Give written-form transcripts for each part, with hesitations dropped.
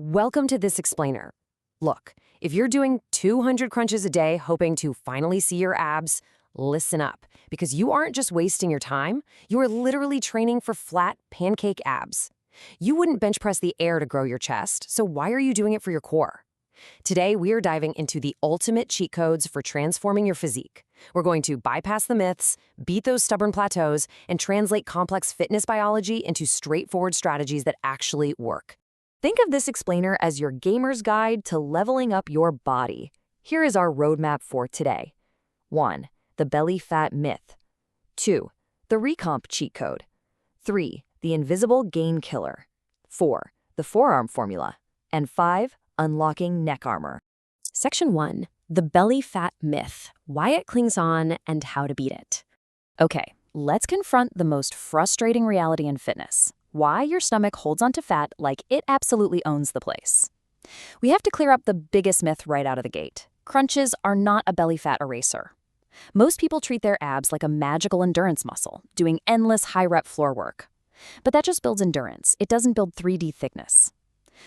Welcome to this explainer. Look, if you're doing 200 crunches a day hoping to finally see your abs, listen up, because you aren't just wasting your time, you are literally training for flat pancake abs. You wouldn't bench press the air to grow your chest, so why are you doing it for your core? Today, we are diving into the ultimate cheat codes for transforming your physique. We're going to bypass the myths, beat those stubborn plateaus, and translate complex fitness biology into straightforward strategies that actually work. Think of this explainer as your gamer's guide to leveling up your body. Here is our roadmap for today. 1. The belly fat myth. 2. The recomp cheat code. 3. The invisible gain killer. 4. The forearm formula. And 5. Unlocking neck armor. Section 1. The belly fat myth. Why it clings on and how to beat it. Okay, let's confront the most frustrating reality in fitness. Why your stomach holds onto fat like it absolutely owns the place. We have to clear up the biggest myth right out of the gate. Crunches are not a belly fat eraser. Most people treat their abs like a magical endurance muscle, doing endless high-rep floor work. But that just builds endurance. It doesn't build 3D thickness.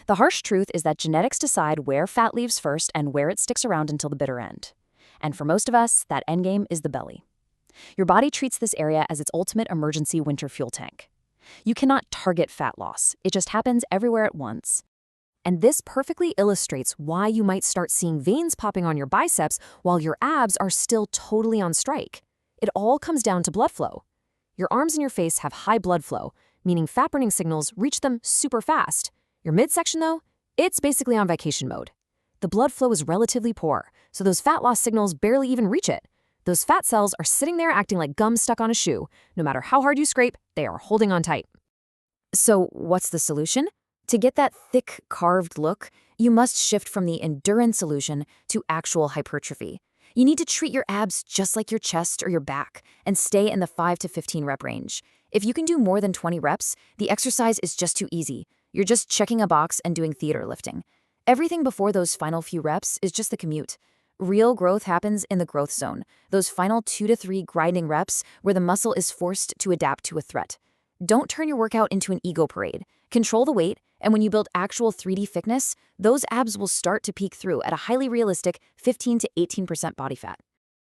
The harsh truth is that genetics decide where fat leaves first and where it sticks around until the bitter end. And for most of us, that endgame is the belly. Your body treats this area as its ultimate emergency winter fuel tank. You cannot target fat loss. It just happens everywhere at once. And this perfectly illustrates why you might start seeing veins popping on your biceps while your abs are still totally on strike. It all comes down to blood flow. Your arms and your face have high blood flow, meaning fat-burning signals reach them super fast. Your midsection, though, it's basically on vacation mode. The blood flow is relatively poor, so those fat loss signals barely even reach it. Those fat cells are sitting there acting like gum stuck on a shoe. No matter how hard you scrape, they are holding on tight. So what's the solution? To get that thick, carved look, you must shift from the endurance illusion to actual hypertrophy. You need to treat your abs just like your chest or your back and stay in the 5 to 15 rep range. If you can do more than 20 reps, the exercise is just too easy. You're just checking a box and doing theater lifting. Everything before those final few reps is just the commute. Real growth happens in the growth zone, those final 2 to 3 grinding reps where the muscle is forced to adapt to a threat. Don't turn your workout into an ego parade. Control the weight, and when you build actual 3D thickness, those abs will start to peek through at a highly realistic 15 to 18% body fat.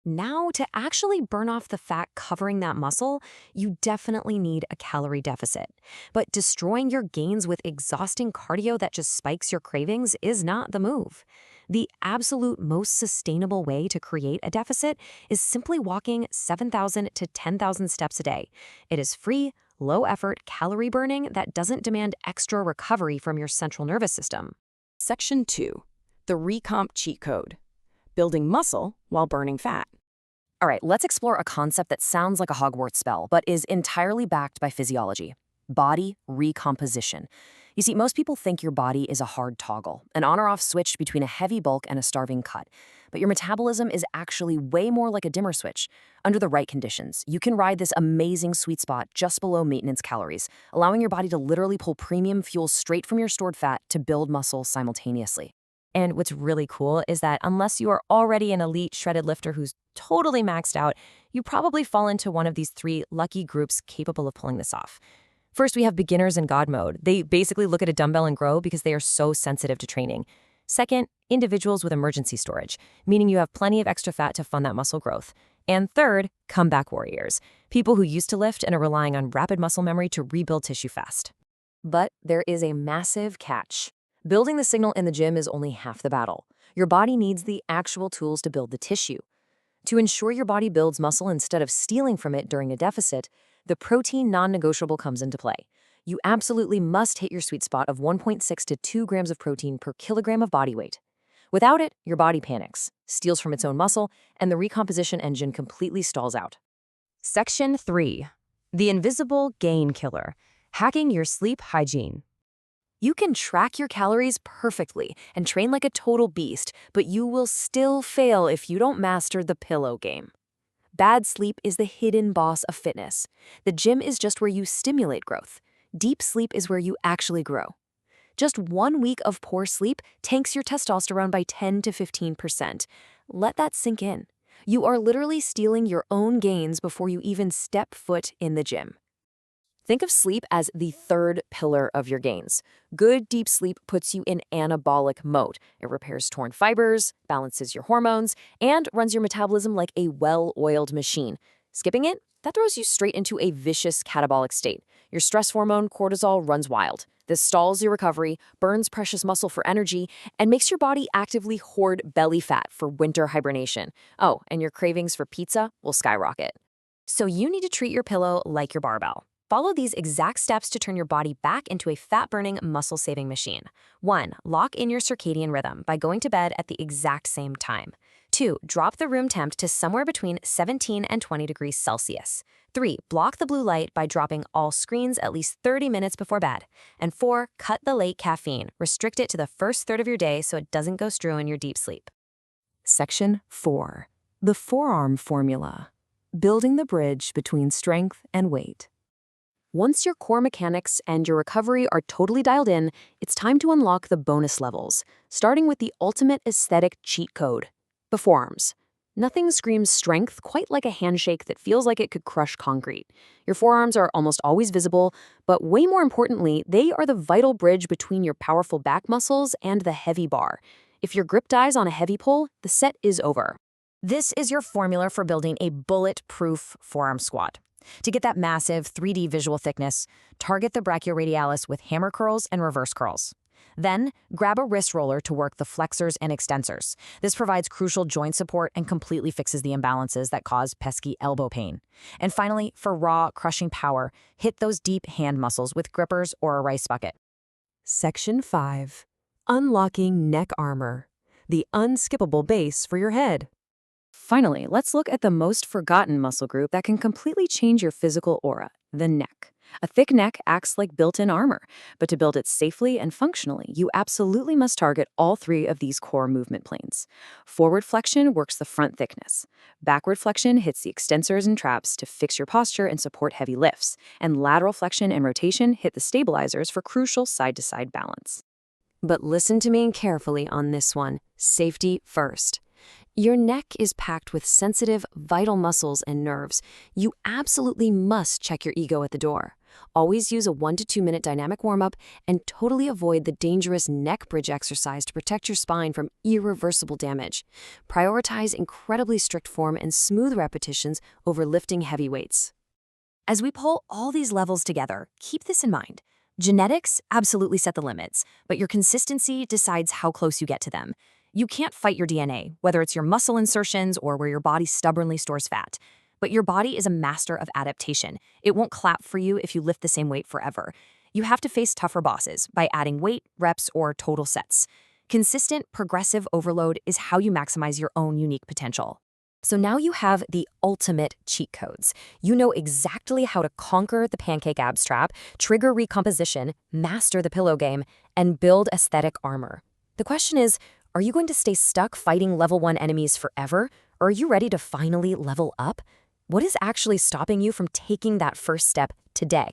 Now, to actually burn off the fat covering that muscle, you definitely need a calorie deficit. But destroying your gains with exhausting cardio that just spikes your cravings is not the move. The absolute most sustainable way to create a deficit is simply walking 7,000 to 10,000 steps a day. It is free, low-effort calorie burning that doesn't demand extra recovery from your central nervous system. Section 2. The recomp cheat code. Building muscle while burning fat. All right, let's explore a concept that sounds like a Hogwarts spell, but is entirely backed by physiology. Body recomposition. You see, most people think your body is a hard toggle, an on or off switch between a heavy bulk and a starving cut. But your metabolism is actually way more like a dimmer switch. Under the right conditions, you can ride this amazing sweet spot just below maintenance calories, allowing your body to literally pull premium fuel straight from your stored fat to build muscle simultaneously. And what's really cool is that unless you are already an elite shredded lifter who's totally maxed out, you probably fall into one of these 3 lucky groups capable of pulling this off. First, we have beginners in God mode. They basically look at a dumbbell and grow because they are so sensitive to training. Second, individuals with emergency storage, meaning you have plenty of extra fat to fund that muscle growth. And third, comeback warriors, people who used to lift and are relying on rapid muscle memory to rebuild tissue fast. But there is a massive catch. Building the signal in the gym is only half the battle. Your body needs the actual tools to build the tissue. To ensure your body builds muscle instead of stealing from it during a deficit, the protein non-negotiable comes into play. You absolutely must hit your sweet spot of 1.6 to 2 grams of protein per kilogram of body weight. Without it, your body panics, steals from its own muscle, and the recomposition engine completely stalls out. Section 3. The invisible gain killer. Hacking your sleep hygiene. You can track your calories perfectly and train like a total beast, but you will still fail if you don't master the pillow game. Bad sleep is the hidden boss of fitness. The gym is just where you stimulate growth. Deep sleep is where you actually grow. Just 1 week of poor sleep tanks your testosterone by 10 to 15%. Let that sink in. You are literally stealing your own gains before you even step foot in the gym. Think of sleep as the third pillar of your gains. Good deep sleep puts you in anabolic mode. It repairs torn fibers, balances your hormones, and runs your metabolism like a well-oiled machine. Skipping it? That throws you straight into a vicious catabolic state. Your stress hormone, cortisol, runs wild. This stalls your recovery, burns precious muscle for energy, and makes your body actively hoard belly fat for winter hibernation. Oh, and your cravings for pizza will skyrocket. So you need to treat your pillow like your barbell. Follow these exact steps to turn your body back into a fat-burning, muscle-saving machine. 1. Lock in your circadian rhythm by going to bed at the exact same time. 2. Drop the room temp to somewhere between 17 and 20 degrees Celsius. 3. Block the blue light by dropping all screens at least 30 minutes before bed. And 4. Cut the late caffeine. Restrict it to the first third of your day so it doesn't go strewn your deep sleep. Section 4. The forearm formula. Building the bridge between strength and weight. Once your core mechanics and your recovery are totally dialed in, it's time to unlock the bonus levels, starting with the ultimate aesthetic cheat code, the forearms. Nothing screams strength quite like a handshake that feels like it could crush concrete. Your forearms are almost always visible, but way more importantly, they are the vital bridge between your powerful back muscles and the heavy bar. If your grip dies on a heavy pull, the set is over. This is your formula for building a bulletproof forearm squat. To get that massive 3D visual thickness, target the brachioradialis with hammer curls and reverse curls. Then, grab a wrist roller to work the flexors and extensors. This provides crucial joint support and completely fixes the imbalances that cause pesky elbow pain. And finally, for raw, crushing power, hit those deep hand muscles with grippers or a rice bucket. Section 5. Unlocking neck armor, the unskippable base for your head. Finally, let's look at the most forgotten muscle group that can completely change your physical aura, the neck. A thick neck acts like built-in armor, but to build it safely and functionally, you absolutely must target all 3 of these core movement planes. Forward flexion works the front thickness. Backward flexion hits the extensors and traps to fix your posture and support heavy lifts. And lateral flexion and rotation hit the stabilizers for crucial side-to-side balance. But listen to me carefully on this one. Safety first. Your neck is packed with sensitive, vital muscles and nerves. You absolutely must check your ego at the door. Always use a 1 to 2 minute dynamic warm-up and totally avoid the dangerous neck bridge exercise to protect your spine from irreversible damage. Prioritize incredibly strict form and smooth repetitions over lifting heavy weights. As we pull all these levels together, keep this in mind. Genetics absolutely set the limits, but your consistency decides how close you get to them. You can't fight your DNA, whether it's your muscle insertions or where your body stubbornly stores fat. But your body is a master of adaptation. It won't clap for you if you lift the same weight forever. You have to face tougher bosses by adding weight, reps, or total sets. Consistent, progressive overload is how you maximize your own unique potential. So now you have the ultimate cheat codes. You know exactly how to conquer the Pancake Abs trap, trigger recomposition, master the pillow game, and build aesthetic armor. The question is, are you going to stay stuck fighting level 1 enemies forever, or are you ready to finally level up? What is actually stopping you from taking that first step today?